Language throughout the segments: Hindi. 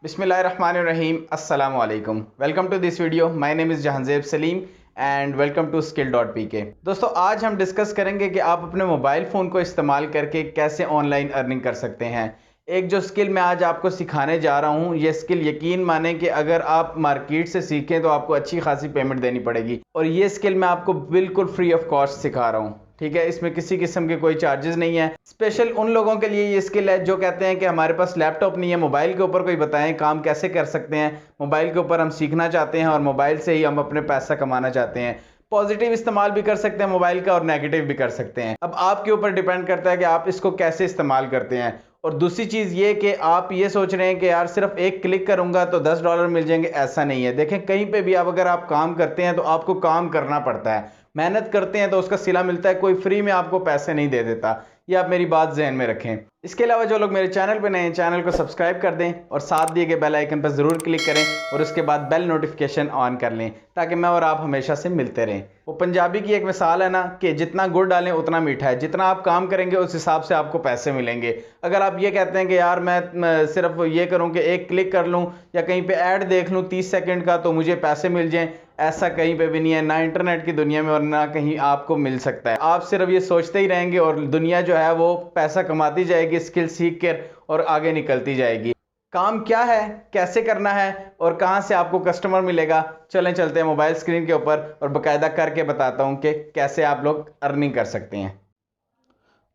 बिस्मिल्लाहिर्रहमानिर्रहीम अस्सलामु अलैकुम। Welcome to this video. My name is Jahanzeb Saleem and welcome to skill.pk। दोस्तों, आज हम डिस्कस करेंगे कि आप अपने मोबाइल फ़ोन को इस्तेमाल करके कैसे ऑनलाइन अर्निंग कर सकते हैं। एक जो स्किल मैं आज आपको सिखाने जा रहा हूँ, ये स्किल यकीन माने कि अगर आप मार्केट से सीखें तो आपको अच्छी खासी पेमेंट देनी पड़ेगी, और ये स्किल मैं आपको बिल्कुल फ्री ऑफ कॉस्ट सिखा रहा हूँ। ठीक है, इसमें किसी किस्म के कोई चार्जेस नहीं है। स्पेशल उन लोगों के लिए ये स्किल है जो कहते हैं कि हमारे पास लैपटॉप नहीं है, मोबाइल के ऊपर कोई बताएं काम कैसे कर सकते हैं, मोबाइल के ऊपर हम सीखना चाहते हैं और मोबाइल से ही हम अपने पैसा कमाना चाहते हैं। पॉजिटिव इस्तेमाल भी कर सकते हैं मोबाइल का और नेगेटिव भी कर सकते हैं। अब आपके ऊपर डिपेंड करता है कि आप इसको कैसे इस्तेमाल करते हैं। और दूसरी चीज़ ये कि आप ये सोच रहे हैं कि यार सिर्फ एक क्लिक करूंगा तो $10 मिल जाएंगे, ऐसा नहीं है। देखें, कहीं पे भी आप अगर आप काम करते हैं तो आपको काम करना पड़ता है, मेहनत करते हैं तो उसका सिला मिलता है। कोई फ्री में आपको पैसे नहीं दे देता, ये आप मेरी बात ज़हन में रखें। इसके अलावा जो लोग मेरे चैनल पर नए हैं, चैनल को सब्सक्राइब कर दें और साथ दिए गए बेल आइकन पर ज़रूर क्लिक करें और उसके बाद बेल नोटिफिकेशन ऑन कर लें ताकि मैं और आप हमेशा से मिलते रहें। वो पंजाबी की एक मिसाल है ना कि जितना गुड़ डालें उतना मीठा है, जितना आप काम करेंगे उस हिसाब से आपको पैसे मिलेंगे। अगर आप ये कहते हैं कि यार मैं सिर्फ ये करूं कि एक क्लिक कर लूं या कहीं पे ऐड देख लूं 30 सेकंड का तो मुझे पैसे मिल जाएं, ऐसा कहीं पे भी नहीं है, ना इंटरनेट की दुनिया में और ना कहीं आपको मिल सकता है। आप सिर्फ ये सोचते ही रहेंगे और दुनिया जो है वो पैसा कमाती जाएगी स्किल सीख कर और आगे निकलती जाएगी। काम क्या है, कैसे करना है और कहां से आपको कस्टमर मिलेगा, चलें चलते हैं मोबाइल स्क्रीन के ऊपर और बकायदा करके बताता हूं कि कैसे आप लोग अर्निंग कर सकते हैं।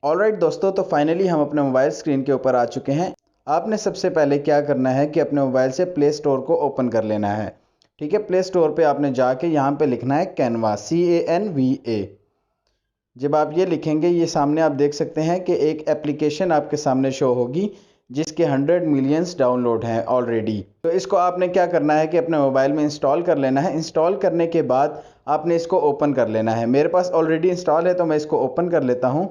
ऑलराइट दोस्तों, तो फाइनली हम अपने मोबाइल स्क्रीन के ऊपर आ चुके हैं। आपने सबसे पहले क्या करना है कि अपने मोबाइल से प्ले स्टोर को ओपन कर लेना है। ठीक है, प्ले स्टोर पे आपने जाके यहाँ पे लिखना है कैनवा, CANVA। जब आप ये लिखेंगे, ये सामने आप देख सकते हैं कि एक एप्लीकेशन आपके सामने शो होगी जिसके 100 मिलियंस डाउनलोड हैं ऑलरेडी। तो इसको आपने क्या करना है कि अपने मोबाइल में इंस्टॉल कर लेना है। इंस्टॉल करने के बाद आपने इसको ओपन कर लेना है। मेरे पास ऑलरेडी इंस्टॉल है तो मैं इसको ओपन कर लेता हूँ।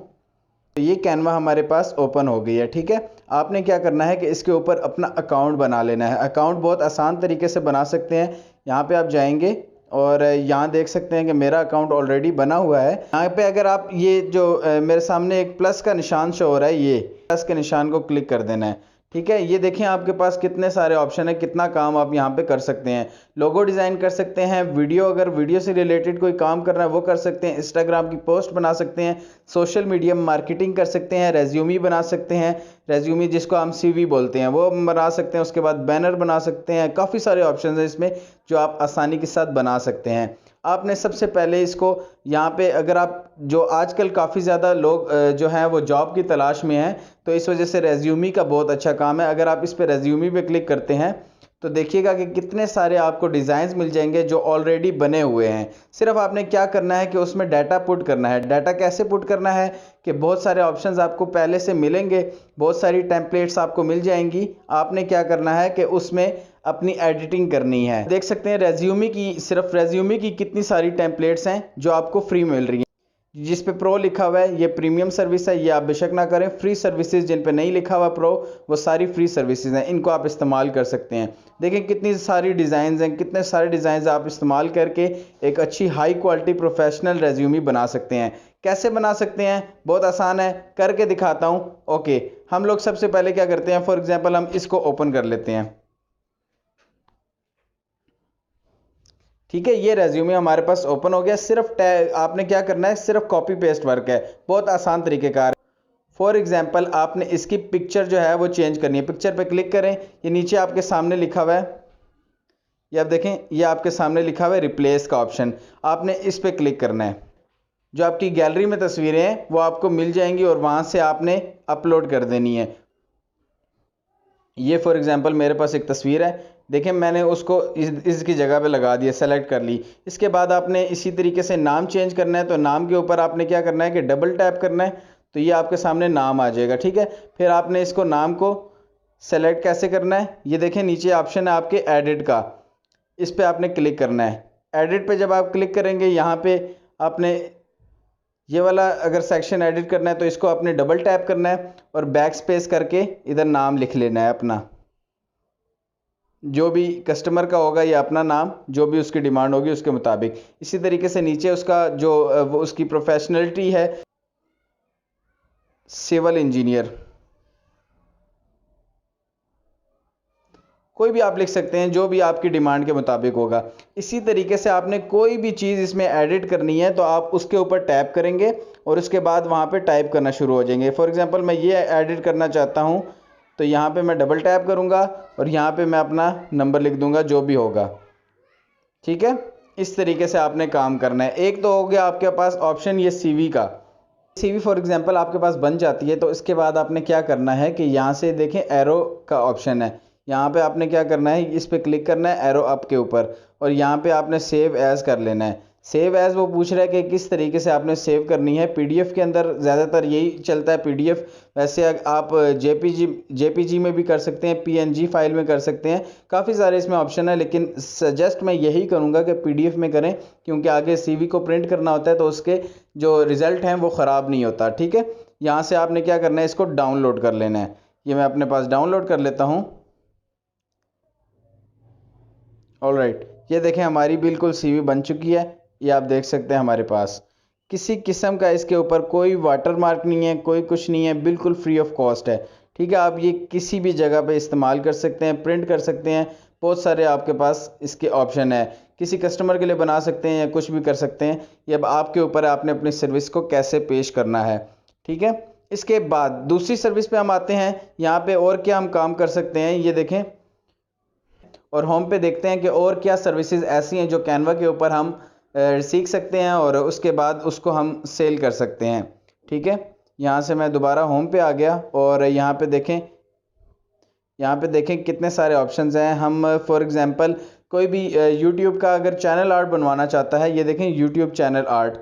तो ये कैनवा हमारे पास ओपन हो गई है। ठीक है, आपने क्या करना है कि इसके ऊपर अपना अकाउंट बना लेना है। अकाउंट बहुत आसान तरीके से बना सकते हैं। यहाँ पे आप जाएंगे और यहाँ देख सकते हैं कि मेरा अकाउंट ऑलरेडी बना हुआ है। यहाँ पे अगर आप ये जो मेरे सामने एक प्लस का निशान शो हो रहा है, ये प्लस के निशान को क्लिक कर देना है। ठीक है, ये देखें आपके पास कितने सारे ऑप्शन है, कितना काम आप यहाँ पे कर सकते हैं। लोगो डिज़ाइन कर सकते हैं, वीडियो अगर वीडियो से रिलेटेड कोई काम करना है वो कर सकते हैं, इंस्टाग्राम की पोस्ट बना सकते हैं, सोशल मीडिया मार्केटिंग कर सकते हैं, रेज्यूमी बना सकते हैं, रेज्यूमी जिसको हम CV बोलते हैं वो बना सकते हैं, उसके बाद बैनर बना सकते हैं। काफ़ी सारे ऑप्शन हैं इसमें जो आप आसानी के साथ बना सकते हैं। आपने सबसे पहले इसको यहाँ पे, अगर आप जो आजकल काफ़ी ज़्यादा लोग जो हैं वो जॉब की तलाश में हैं, तो इस वजह से रेज्यूमी का बहुत अच्छा काम है। अगर आप इस पे रेज्यूमी पे क्लिक करते हैं तो देखिएगा कि कितने सारे आपको डिज़ाइंस मिल जाएंगे जो ऑलरेडी बने हुए हैं। सिर्फ आपने क्या करना है कि उसमें डाटा पुट करना है। डाटा कैसे पुट करना है कि बहुत सारे ऑप्शंस आपको पहले से मिलेंगे, बहुत सारी टेम्पलेट्स आपको मिल जाएंगी। आपने क्या करना है कि उसमें अपनी एडिटिंग करनी है। देख सकते हैं रेज्यूमी की, सिर्फ रेज्यूमी की कितनी सारी टेम्पलेट्स हैं जो आपको फ्री मिल रही हैं। जिस पे प्रो लिखा हुआ है ये प्रीमियम सर्विस है, ये आप बेशक ना करें। फ्री सर्विसेज जिन पे नहीं लिखा हुआ प्रो, वो सारी फ्री सर्विसेज हैं, इनको आप इस्तेमाल कर सकते हैं। देखें कितनी सारी डिज़ाइंस हैं, कितने सारे डिज़ाइंस आप इस्तेमाल करके एक अच्छी हाई क्वालिटी प्रोफेशनल रेज्यूमी बना सकते हैं। कैसे बना सकते हैं, बहुत आसान है, करके दिखाता हूँ। ओके, हम लोग सबसे पहले क्या करते हैं, फॉर एग्जाम्पल हम इसको ओपन कर लेते हैं। ठीक है, ये रेज्यूमे हमारे पास ओपन हो गया। सिर्फ आपने क्या करना है, सिर्फ कॉपी पेस्ट वर्क है, बहुत आसान तरीकेकार। फॉर एग्जांपल आपने इसकी पिक्चर जो है वो चेंज करनी है। पिक्चर पे क्लिक करें, ये नीचे आपके सामने लिखा हुआ है, ये आप देखें, ये आपके सामने लिखा हुआ है रिप्लेस का ऑप्शन। आपने इस पे क्लिक करना है। जो आपकी गैलरी में तस्वीरें हैं वो आपको मिल जाएंगी और वहां से आपने अपलोड कर देनी है। ये फॉर एग्जांपल मेरे पास एक तस्वीर है, देखें मैंने उसको इसकी जगह पे लगा दिया, सेलेक्ट कर ली। इसके बाद आपने इसी तरीके से नाम चेंज करना है, तो नाम के ऊपर आपने क्या करना है कि डबल टैप करना है, तो ये आपके सामने नाम आ जाएगा। ठीक है, फिर आपने इसको नाम को सेलेक्ट कैसे करना है, ये देखें नीचे ऑप्शन है आपके एडिट का, इस पर आपने क्लिक करना है। एडिट पे जब आप क्लिक करेंगे, यहाँ पे आपने ये वाला अगर सेक्शन एडिट करना है तो इसको आपने डबल टैप करना है और बैक स्पेस करके इधर नाम लिख लेना है अपना, जो भी कस्टमर का होगा या अपना नाम, जो भी उसकी डिमांड होगी उसके मुताबिक। इसी तरीके से नीचे उसका जो वो उसकी प्रोफेशनलिटी है, सिविल इंजीनियर, कोई भी आप लिख सकते हैं, जो भी आपकी डिमांड के मुताबिक होगा। इसी तरीके से आपने कोई भी चीज़ इसमें एडिट करनी है तो आप उसके ऊपर टैप करेंगे और उसके बाद वहाँ पे टाइप करना शुरू हो जाएंगे। फॉर एग्जांपल मैं ये एडिट करना चाहता हूँ तो यहाँ पे मैं डबल टैप करूँगा और यहाँ पे मैं अपना नंबर लिख दूँगा जो भी होगा, ठीक है। इस तरीके से आपने काम करना है। एक तो हो गया आपके पास ऑप्शन ये सीवी का। सीवी फॉर एग्जांपल आपके पास बन जाती है तो इसके बाद आपने क्या करना है कि यहाँ से देखें एरो का ऑप्शन है, यहाँ पे आपने क्या करना है, इस पे क्लिक करना है एरो अप के ऊपर और यहाँ पे आपने सेव एज़ कर लेना है। सेव एज़ वो पूछ रहा है कि किस तरीके से आपने सेव करनी है। पीडीएफ के अंदर ज़्यादातर यही चलता है पीडीएफ, वैसे आप जेपीजी में भी कर सकते हैं, पीएनजी फाइल में कर सकते हैं, काफ़ी सारे इसमें ऑप्शन है, लेकिन सजेस्ट मैं यही करूँगा कि पीडीएफ में करें क्योंकि आगे सीवी को प्रिंट करना होता है तो उसके जो रिज़ल्ट हैं वो ख़राब नहीं होता, ठीक है। यहाँ से आपने क्या करना है, इसको डाउनलोड कर लेना है। ये मैं अपने पास डाउनलोड कर लेता हूँ। ऑलराइट, ये देखें हमारी बिल्कुल सीवी बन चुकी है। ये आप देख सकते हैं हमारे पास किसी किस्म का इसके ऊपर कोई वाटर मार्क नहीं है, कोई कुछ नहीं है, बिल्कुल फ्री ऑफ कॉस्ट है, ठीक है। आप ये किसी भी जगह पे इस्तेमाल कर सकते हैं, प्रिंट कर सकते हैं, बहुत सारे आपके पास इसके ऑप्शन है। किसी कस्टमर के लिए बना सकते हैं या कुछ भी कर सकते हैं। ये अब आपके ऊपर है आपने अपनी सर्विस को कैसे पेश करना है, ठीक है। इसके बाद दूसरी सर्विस पे हम आते हैं। यहाँ पे और क्या हम काम कर सकते हैं, ये देखें और होम पे देखते हैं कि और क्या सर्विसेज ऐसी हैं जो कैनवा के ऊपर हम सीख सकते हैं और उसके बाद उसको हम सेल कर सकते हैं, ठीक है। यहाँ से मैं दोबारा होम पे आ गया और यहाँ पे देखें कितने सारे ऑप्शंस हैं। हम फॉर एग्जांपल कोई भी यूट्यूब का अगर चैनल आर्ट बनवाना चाहता है, ये देखें यूट्यूब चैनल आर्ट,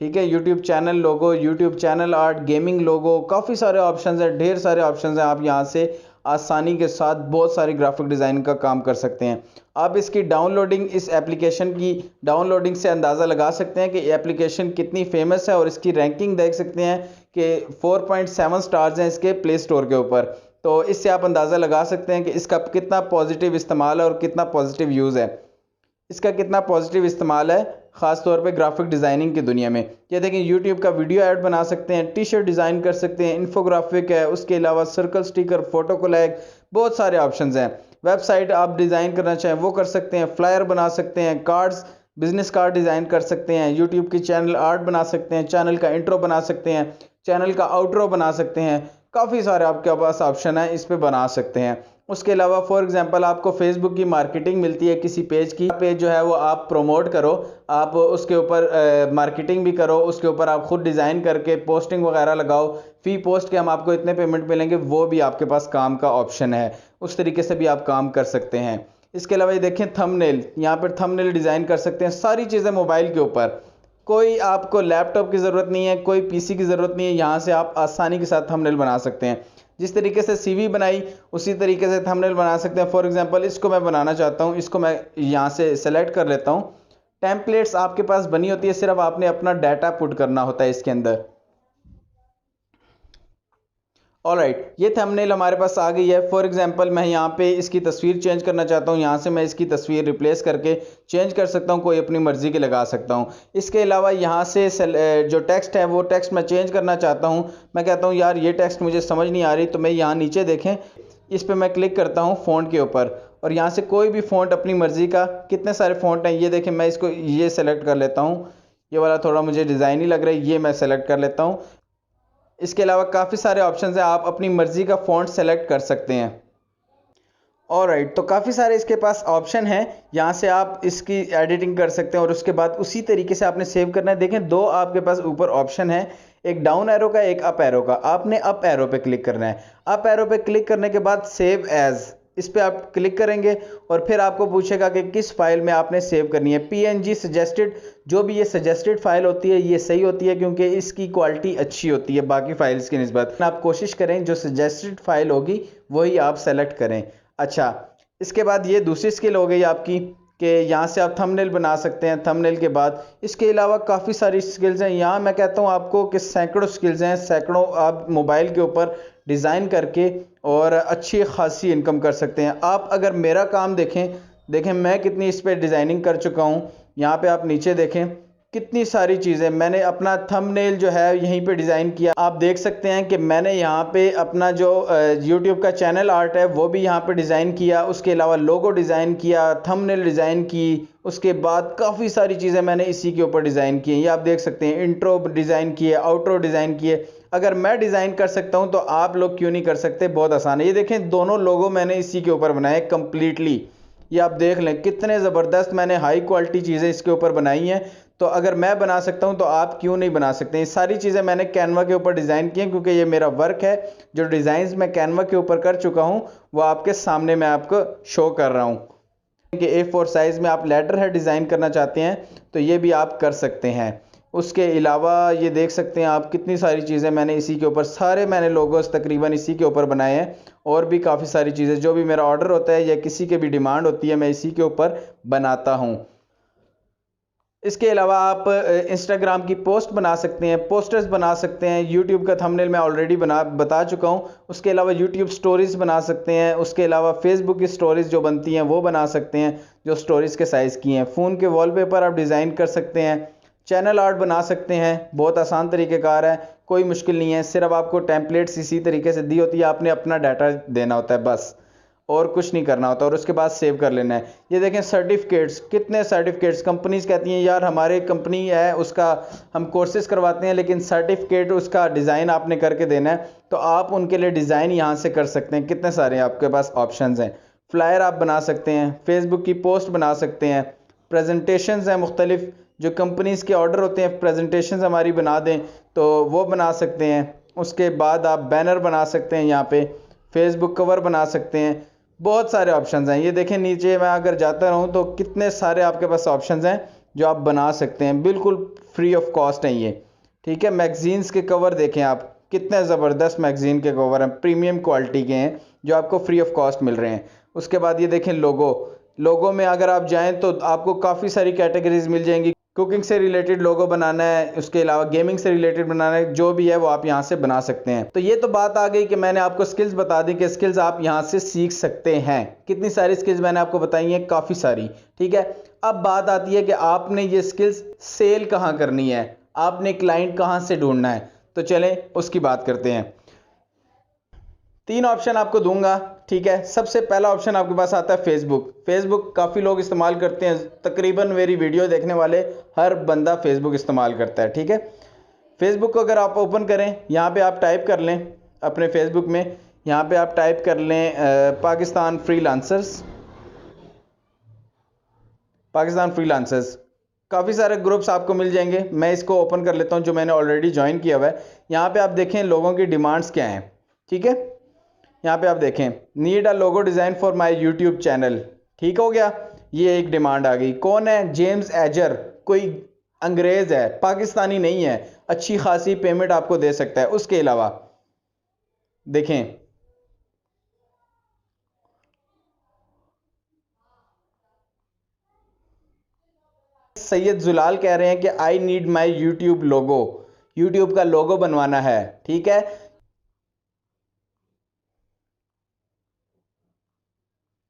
ठीक है। यूट्यूब चैनल लोगो, यूट्यूब चैनल आर्ट, गेमिंग लोगो, काफ़ी सारे ऑप्शंस हैं, ढेर सारे ऑप्शंस हैं। आप यहाँ से आसानी के साथ बहुत सारी ग्राफिक डिज़ाइन का काम कर सकते हैं। आप इसकी डाउनलोडिंग, इस एप्लीकेशन की डाउनलोडिंग से अंदाज़ा लगा सकते हैं कि ये एप्लीकेशन कितनी फेमस है और इसकी रैंकिंग देख सकते हैं कि 4.7 स्टार्स हैं इसके प्ले स्टोर के ऊपर। तो इससे आप अंदाज़ा लगा सकते हैं कि इसका कितना पॉजिटिव इस्तेमाल है और कितना पॉजिटिव यूज़ है, इसका कितना पॉजिटिव इस्तेमाल है ख़ास तौर पे ग्राफिक डिज़ाइनिंग की दुनिया में। ये देखें यूट्यूब का वीडियो ऐड बना सकते हैं, टी शर्ट डिज़ाइन कर सकते हैं, इन्फोग्राफिक है, उसके अलावा सर्कल स्टिकर, फोटो कोलैग, बहुत सारे ऑप्शंस हैं। वेबसाइट आप डिज़ाइन करना चाहें वो कर सकते हैं, फ्लायर बना सकते हैं, कार्ड्स, बिजनेस कार्ड डिज़ाइन कर सकते हैं, यूट्यूब की चैनल आर्ट बना सकते हैं, चैनल का इंट्रो बना सकते हैं, चैनल का आउट्रो बना सकते हैं, काफ़ी सारे आपके पास ऑप्शन है, इस पर बना सकते हैं। उसके अलावा फॉर एग्जांपल आपको फेसबुक की मार्केटिंग मिलती है, किसी पेज की, पेज जो है वो आप प्रमोट करो, आप उसके ऊपर मार्केटिंग भी करो, उसके ऊपर आप खुद डिज़ाइन करके पोस्टिंग वगैरह लगाओ, फी पोस्ट के हम आपको इतने पेमेंट मिलेंगे, वो भी आपके पास काम का ऑप्शन है। उस तरीके से भी आप काम कर सकते हैं। इसके अलावा ये देखें थंबनेल, यहाँ पर थंबनेल डिज़ाइन कर सकते हैं, सारी चीज़ें मोबाइल के ऊपर, कोई आपको लैपटॉप की ज़रूरत नहीं है, कोई पीसी की ज़रूरत नहीं है। यहाँ से आप आसानी के साथ थंबनेल बना सकते हैं। जिस तरीके से सीवी बनाई उसी तरीके से थंबनेल बना सकते हैं। फॉर एग्जांपल इसको मैं बनाना चाहता हूँ, इसको मैं यहाँ से सेलेक्ट कर लेता हूँ। टेम्पलेट्स आपके पास बनी होती है, सिर्फ आपने अपना डाटा पुट करना होता है इसके अंदर। ऑलराइट, ये थंबनेल हमारे पास आ गई है। फॉर एग्जांपल मैं यहाँ पे इसकी तस्वीर चेंज करना चाहता हूँ, यहाँ से मैं इसकी तस्वीर रिप्लेस करके चेंज कर सकता हूँ, कोई अपनी मर्ज़ी के लगा सकता हूँ। इसके अलावा यहाँ से जो टेक्स्ट है वो टेक्स्ट मैं चेंज करना चाहता हूँ। मैं कहता हूँ यार ये टेक्स्ट मुझे समझ नहीं आ रही, तो मैं यहाँ नीचे देखें, इस पर मैं क्लिक करता हूँ फ़ॉन्ट के ऊपर और यहाँ से कोई भी फ़ॉन्ट अपनी मर्ज़ी का, कितने सारे फ़ॉन्ट हैं ये देखें, मैं इसको ये सेलेक्ट कर लेता हूँ। ये वाला थोड़ा मुझे डिज़ाइन ही लग रहा है, ये मैं सेलेक्ट कर लेता हूँ। इसके अलावा काफ़ी सारे ऑप्शंस हैं, आप अपनी मर्ज़ी का फ़ॉन्ट सेलेक्ट कर सकते हैं। ऑलराइट, तो काफ़ी सारे इसके पास ऑप्शन हैं, यहाँ से आप इसकी एडिटिंग कर सकते हैं और उसके बाद उसी तरीके से आपने सेव करना है। देखें दो आपके पास ऊपर ऑप्शन है, एक डाउन एरो का, एक अप एरो का। आपने अप एरो पे क्लिक करना है। अप एरो पे क्लिक करने के बाद सेव एज़, इस पर आप क्लिक करेंगे और फिर आपको पूछेगा कि किस फाइल में आपने सेव करनी है। पीएनजी सजेस्टेड, जो भी ये सजेस्टेड फाइल होती है ये सही होती है क्योंकि इसकी क्वालिटी अच्छी होती है बाकी फाइल्स की निस्बत। आप कोशिश करें जो सजेस्टेड फाइल होगी वही आप सेलेक्ट करें। अच्छा, इसके बाद ये दूसरी स्किल हो गई आपकी कि यहाँ से आप थंबनेल बना सकते हैं। थंबनेल के बाद इसके अलावा काफ़ी सारी स्किल्स हैं। यहाँ मैं कहता हूँ आपको कि सैकड़ों स्किल्स हैं, सैकड़ों आप मोबाइल के ऊपर डिज़ाइन करके और अच्छी खासी इनकम कर सकते हैं। आप अगर मेरा काम देखें मैं कितनी इस पर डिज़ाइनिंग कर चुका हूँ। यहाँ पे आप नीचे देखें कितनी सारी चीज़ें। मैंने अपना थंबनेल जो है यहीं पे डिज़ाइन किया। आप देख सकते हैं कि मैंने यहाँ पे अपना जो यूट्यूब का चैनल आर्ट है वो भी यहाँ पे डिज़ाइन किया। उसके अलावा लोगो डिज़ाइन किया, थंबनेल डिज़ाइन की, उसके बाद काफ़ी सारी चीज़ें मैंने इसी के ऊपर डिज़ाइन की हैं। ये आप देख सकते हैं, इंट्रो डिज़ाइन किए, आउट्रो डिज़ाइन किए। अगर मैं डिज़ाइन कर सकता हूँ तो आप लोग क्यों नहीं कर सकते? बहुत आसान है। ये देखें, दोनों लोगो मैंने इसी के ऊपर बनाए कम्प्लीटली। ये आप देख लें कितने ज़बरदस्त मैंने हाई क्वालिटी चीज़ें इसके ऊपर बनाई हैं। तो अगर मैं बना सकता हूं तो आप क्यों नहीं बना सकते? ये सारी चीज़ें मैंने कैनवा के ऊपर डिज़ाइन की हैं, क्योंकि ये मेरा वर्क है। जो डिज़ाइंस मैं कैनवा के ऊपर कर चुका हूं वो आपके सामने मैं आपको शो कर रहा हूं। कि A4 साइज़ में आप लेटर हेड डिज़ाइन करना चाहते हैं तो ये भी आप कर सकते हैं। उसके अलावा ये देख सकते हैं आप कितनी सारी चीज़ें मैंने इसी के ऊपर, सारे मैंने लोगोस तकरीबन इसी के ऊपर बनाए हैं। और भी काफ़ी सारी चीज़ें, जो भी मेरा ऑर्डर होता है या किसी की भी डिमांड होती है, मैं इसी के ऊपर बनाता हूँ। इसके अलावा आप इंस्टाग्राम की पोस्ट बना सकते हैं, पोस्टर्स बना सकते हैं। यूट्यूब का थंबनेल मैं ऑलरेडी बता चुका हूं। उसके अलावा यूट्यूब स्टोरीज़ बना सकते हैं। उसके अलावा फेसबुक की स्टोरीज़ जो बनती हैं वो बना सकते हैं, जो स्टोरीज़ के साइज़ की हैं। फ़ोन के वॉलपेपर आप डिज़ाइन कर सकते हैं। चैनल आर्ट बना सकते हैं। बहुत आसान तरीक़ेकार है, कोई मुश्किल नहीं है। सिर्फ आपको टेम्पलेट्स इसी तरीके से दी होती है, आपने अपना डाटा देना होता है बस, और कुछ नहीं करना होता, और उसके बाद सेव कर लेना है। ये देखें सर्टिफिकेट्स, कितने सर्टिफिकेट्स। कंपनीज कहती हैं यार हमारे कंपनी है उसका हम कोर्सेज करवाते हैं, लेकिन सर्टिफिकेट उसका डिज़ाइन आपने करके देना है। तो आप उनके लिए डिज़ाइन यहाँ से कर सकते हैं। कितने सारे आपके पास ऑप्शंस हैं। फ्लायर आप बना सकते हैं, फेसबुक की पोस्ट बना सकते हैं, प्रेजेंटेशंस हैं मुख्तलिफ, जो कंपनीज़ के ऑर्डर होते हैं प्रेजेंटेशंस हमारी बना दें तो वो बना सकते हैं। उसके बाद आप बैनर बना सकते हैं, यहाँ पे फेसबुक कवर बना सकते हैं। बहुत सारे ऑप्शंस हैं। ये देखें नीचे मैं अगर जाता रहूं तो कितने सारे आपके पास ऑप्शंस हैं जो आप बना सकते हैं, बिल्कुल फ्री ऑफ कॉस्ट हैं ये। ठीक है, मैगजीन्स के कवर देखें आप, कितने ज़बरदस्त मैगजीन के कवर हैं, प्रीमियम क्वालिटी के हैं, जो आपको फ्री ऑफ कॉस्ट मिल रहे हैं। उसके बाद ये देखें लोगो में अगर आप जाएं तो आपको काफ़ी सारी कैटेगरीज मिल जाएंगी। कुकिंग से रिलेटेड लोगो बनाना है, उसके अलावा गेमिंग से रिलेटेड बनाना है, जो भी है वो आप यहाँ से बना सकते हैं। तो ये तो बात आ गई कि मैंने आपको स्किल्स बता दी कि स्किल्स आप यहाँ से सीख सकते हैं। कितनी सारी स्किल्स मैंने आपको बताई हैं, काफ़ी सारी। ठीक है, अब बात आती है कि आपने ये स्किल्स सेल कहाँ करनी है, आपने क्लाइंट कहाँ से ढूंढना है। तो चलें उसकी बात करते हैं। 3 ऑप्शन आपको दूंगा। ठीक है, सबसे पहला ऑप्शन आपके पास आता है फेसबुक। फेसबुक काफ़ी लोग इस्तेमाल करते हैं, तकरीबन मेरी वीडियो देखने वाले हर बंदा फेसबुक इस्तेमाल करता है। ठीक है, फेसबुक को अगर आप ओपन करें, यहाँ पे आप टाइप कर लें अपने फेसबुक में, यहाँ पे आप टाइप कर लें पाकिस्तान फ्रीलांसर्स। पाकिस्तान फ्रीलांसर्स, काफ़ी सारे ग्रुप्स आपको मिल जाएंगे। मैं इसको ओपन कर लेता हूँ जो मैंने ऑलरेडी ज्वाइन किया हुआ है। यहाँ पे आप देखें लोगों की डिमांड्स क्या हैं। ठीक है, यहाँ पे आप देखें, need a logo design for my YouTube channel. ठीक हो गया, ये एक डिमांड आ गई। कौन है? जेम्स एजर, कोई अंग्रेज है, पाकिस्तानी नहीं है, अच्छी खासी पेमेंट आपको दे सकता है। उसके अलावा देखें, सैयद जुलाल कह रहे हैं कि I need my YouTube logo, YouTube का लोगो बनवाना है। ठीक है,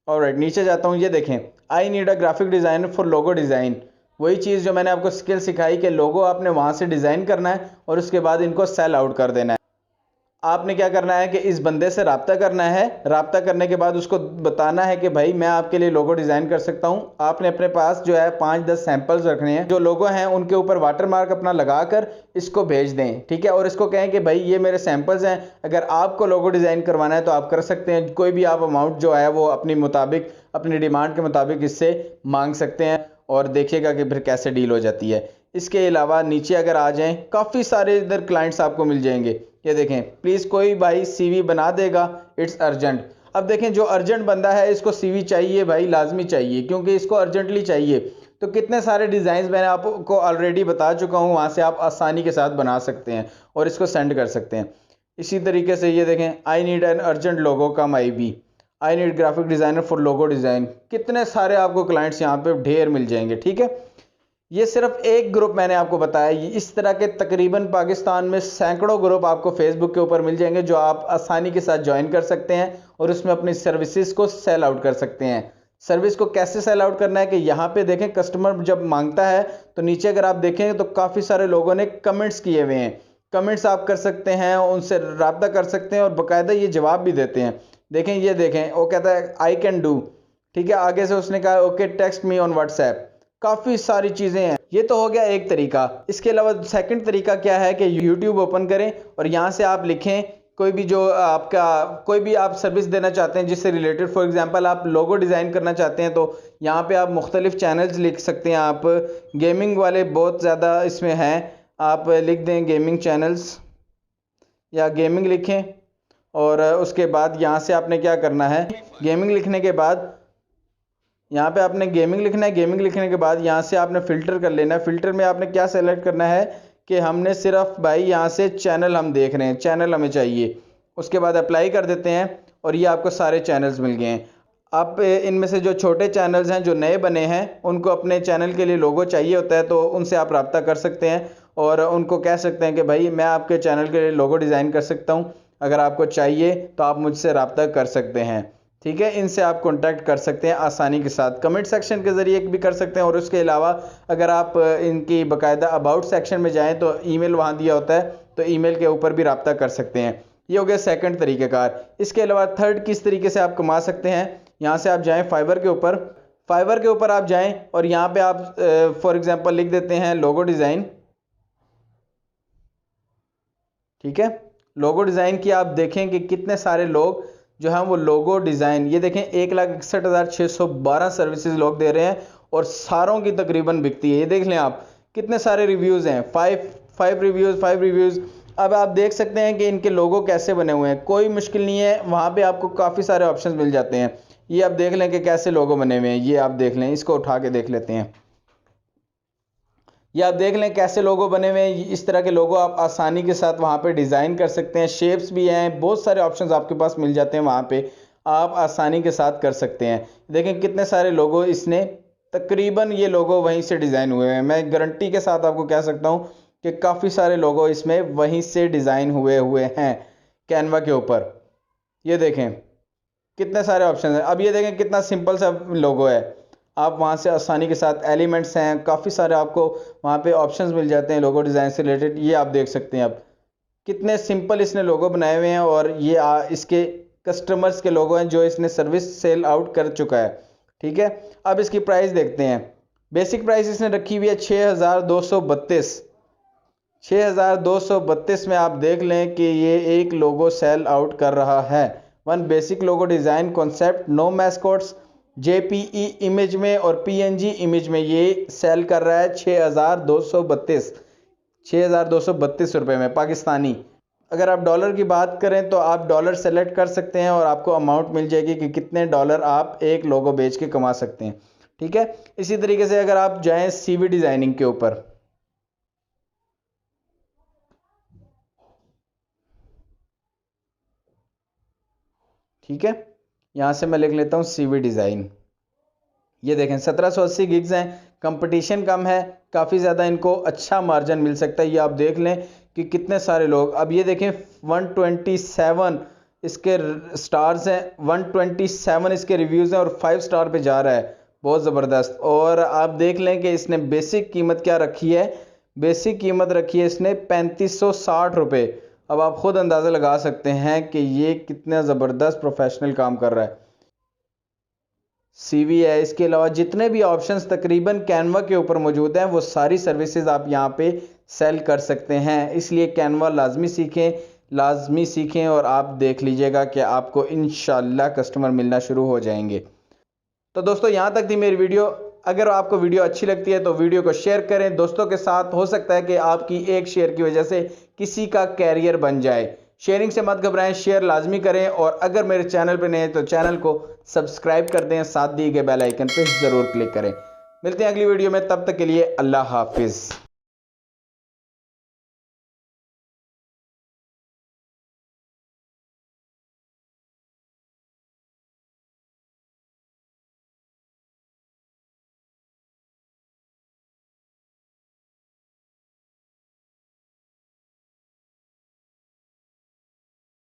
ऑलराइट, नीचे जाता हूं। ये देखें, I need a graphic designer for logo design. वही चीज़ जो मैंने आपको स्किल सिखाई कि लोगो आपने वहां से डिज़ाइन करना है और उसके बाद इनको सेल आउट कर देना है। आपने क्या करना है कि इस बंदे से रब्ता करना है। रब्ता करने के बाद उसको बताना है कि भाई मैं आपके लिए लोगो डिज़ाइन कर सकता हूं। आपने अपने पास जो है 5-10 सैंपल्स रखने हैं, जो लोगो हैं उनके ऊपर वाटरमार्क अपना लगाकर इसको भेज दें। ठीक है, और इसको कहें कि भाई ये मेरे सैंपल्स हैं, अगर आपको लोगो डिज़ाइन करवाना है तो आप कर सकते हैं। कोई भी आप अमाउंट जो है वो अपनी मुताबिक, अपनी डिमांड के मुताबिक इससे मांग सकते हैं, और देखिएगा कि फिर कैसे डील हो जाती है। इसके अलावा नीचे अगर आ जाएं, काफ़ी सारे इधर क्लाइंट्स आपको मिल जाएंगे। ये देखें, प्लीज़ कोई भाई सीवी बना देगा, इट्स अर्जेंट। अब देखें, जो अर्जेंट बंदा है इसको सीवी चाहिए भाई, लाजमी चाहिए, क्योंकि इसको अर्जेंटली चाहिए। तो कितने सारे डिज़ाइन मैंने आपको ऑलरेडी बता चुका हूँ, वहाँ से आप आसानी के साथ बना सकते हैं और इसको सेंड कर सकते हैं। इसी तरीके से ये देखें, I need an urgent logo come I need graphic designer for logo design. कितने सारे आपको क्लाइंट्स यहाँ पे ढेर मिल जाएंगे। ठीक है, ये सिर्फ एक ग्रुप मैंने आपको बताया। इस तरह के तकरीबन पाकिस्तान में सैकड़ों ग्रुप आपको फेसबुक के ऊपर मिल जाएंगे, जो आप आसानी के साथ ज्वाइन कर सकते हैं और उसमें अपनी सर्विसेज को सेल आउट कर सकते हैं। सर्विस को कैसे सेल आउट करना है कि यहाँ पे देखें कस्टमर जब मांगता है तो नीचे अगर आप देखेंगे तो काफ़ी सारे लोगों ने कमेंट्स किए हुए हैं। कमेंट्स आप कर सकते हैं, उनसे रब्ता कर सकते हैं और बाकायदा ये जवाब भी देते हैं। देखें, ये देखें, वो कहता है आई कैन डू, ठीक है। आगे से उसने कहा okay text me on WhatsApp. काफ़ी सारी चीज़ें हैं। ये तो हो गया एक तरीका। इसके अलावा सेकंड तरीका क्या है कि यूट्यूब ओपन करें और यहाँ से आप लिखें कोई भी जो आपका कोई भी आप सर्विस देना चाहते हैं जिससे रिलेटेड। फॉर एग्जांपल आप लोगो डिज़ाइन करना चाहते हैं तो यहाँ पे आप मुख्तलिफ चैनल्स लिख सकते हैं। आप गेमिंग वाले बहुत ज़्यादा इसमें हैं, आप लिख दें गेमिंग चैनल्स या गेमिंग लिखें और उसके बाद यहाँ से आपने क्या करना है, गेमिंग लिखने के बाद यहाँ पे आपने गेमिंग लिखना है। गेमिंग लिखने के बाद यहाँ से आपने फ़िल्टर कर लेना है। फ़िल्टर में आपने क्या सेलेक्ट करना है कि हमने सिर्फ भाई यहाँ से चैनल हम देख रहे हैं, चैनल हमें चाहिए। उसके बाद अप्लाई कर देते हैं और ये आपको सारे चैनल्स मिल गए हैं। आप इनमें से जो छोटे चैनल्स हैं जो नए बने हैं उनको अपने चैनल के लिए लोगो चाहिए होता है तो उनसे आप रब्ता कर सकते हैं और उनको कह सकते हैं कि भाई मैं आपके चैनल के लिए लोगो डिज़ाइन कर सकता हूँ, अगर आपको चाहिए तो आप मुझसे रब्ता कर सकते हैं, ठीक है। इनसे आप कांटेक्ट कर सकते हैं आसानी के साथ। कमेंट सेक्शन के ज़रिए भी कर सकते हैं और उसके अलावा अगर आप इनकी बाकायदा अबाउट सेक्शन में जाएं तो ईमेल वहाँ दिया होता है तो ईमेल के ऊपर भी रब्ता कर सकते हैं। ये हो गया सेकंड तरीक़ेकार। इसके अलावा थर्ड किस तरीके से आप कमा सकते हैं, यहाँ से आप जाएँ फाइवर के ऊपर। फाइवर के ऊपर आप जाएँ और यहाँ पर आप फॉर एग्ज़ाम्पल लिख देते हैं लोगो डिज़ाइन, ठीक है। लोगो डिज़ाइन की आप देखें कि कितने सारे लोग जो हैं वो लोगो डिज़ाइन, ये देखें 1,61,612 सर्विसेज लोग दे रहे हैं और सारों की तकरीबन बिकती है। ये देख लें आप कितने सारे रिव्यूज़ हैं, फाइव रिव्यूज़। अब आप देख सकते हैं कि इनके लोगो कैसे बने हुए हैं, कोई मुश्किल नहीं है। वहाँ पे आपको काफ़ी सारे ऑप्शंस मिल जाते हैं। ये आप देख लें कि कैसे लोगो बने हुए हैं। ये आप देख लें, इसको उठा के देख लेते हैं। ये आप देख लें कैसे लोगो बने हुए हैं। इस तरह के लोगो आप आसानी के साथ वहाँ पे डिज़ाइन कर सकते हैं। शेप्स भी हैं, बहुत सारे ऑप्शंस आपके पास मिल जाते हैं, वहाँ पे आप आसानी के साथ कर सकते हैं। देखें कितने सारे लोगो इसने तकरीबन ये लोगो वहीं से डिज़ाइन हुए हैं। मैं गारंटी के साथ आपको कह सकता हूँ कि काफ़ी सारे लोगो इसमें वहीं से डिज़ाइन हुए हैं कैनवा के ऊपर। ये देखें कितने सारे ऑप्शन हैं। अब ये देखें कितना सिंपल सा लोगो है, आप वहाँ से आसानी के साथ एलिमेंट्स हैं, काफ़ी सारे आपको वहाँ पे ऑप्शंस मिल जाते हैं लोगो डिज़ाइन से रिलेटेड। ये आप देख सकते हैं अब कितने सिंपल इसने लोगो बनाए हुए हैं और ये इसके कस्टमर्स के लोगो हैं जो इसने सर्विस सेल आउट कर चुका है, ठीक है। अब इसकी प्राइस देखते हैं। बेसिक प्राइस इसने रखी हुई है 6,232। 6,232 में आप देख लें कि ये एक लोगो सेल आउट कर रहा है। One basic logo design concept, no mascots, JPE image में और PNG इमेज में ये सेल कर रहा है 6,232 रुपये में पाकिस्तानी। अगर आप डॉलर की बात करें तो आप डॉलर सेलेक्ट कर सकते हैं और आपको अमाउंट मिल जाएगी कि कितने डॉलर आप एक लोगो बेच के कमा सकते हैं, ठीक है। इसी तरीके से अगर आप जाएं CV डिज़ाइनिंग के ऊपर, ठीक है, यहाँ से मैं लिख लेता हूँ CV डिज़ाइन। ये देखें 1780 गिग्स हैं, कंपटीशन कम है, काफ़ी ज़्यादा इनको अच्छा मार्जिन मिल सकता है। ये आप देख लें कि कितने सारे लोग। अब ये देखें 127 इसके स्टार्स हैं, 127 इसके रिव्यूज़ हैं और 5 स्टार पे जा रहा है, बहुत ज़बरदस्त। और आप देख लें कि इसने बेसिक कीमत क्या रखी है, बेसिक कीमत रखी है इसने 3560 रुपये। अब आप ख़ुद अंदाज़ा लगा सकते हैं कि ये कितना ज़बरदस्त प्रोफेशनल काम कर रहा है। CV है, इसके अलावा जितने भी ऑप्शंस तकरीबन कैनवा के ऊपर मौजूद हैं वो सारी सर्विसेज आप यहाँ पे सेल कर सकते हैं। इसलिए कैनवा लाजमी सीखें और आप देख लीजिएगा कि आपको इंशाल्लाह कस्टमर मिलना शुरू हो जाएंगे। तो दोस्तों यहाँ तक थी मेरी वीडियो। अगर आपको वीडियो अच्छी लगती है तो वीडियो को शेयर करें दोस्तों के साथ। हो सकता है कि आपकी एक शेयर की वजह से किसी का कैरियर बन जाए। शेयरिंग से मत घबराएं, शेयर लाजमी करें और अगर मेरे चैनल पर नए हैं तो चैनल को सब्सक्राइब कर दें, साथ दिए गए बेल आइकन पर ज़रूर क्लिक करें। मिलते हैं अगली वीडियो में, तब तक के लिए अल्लाह हाफिज़।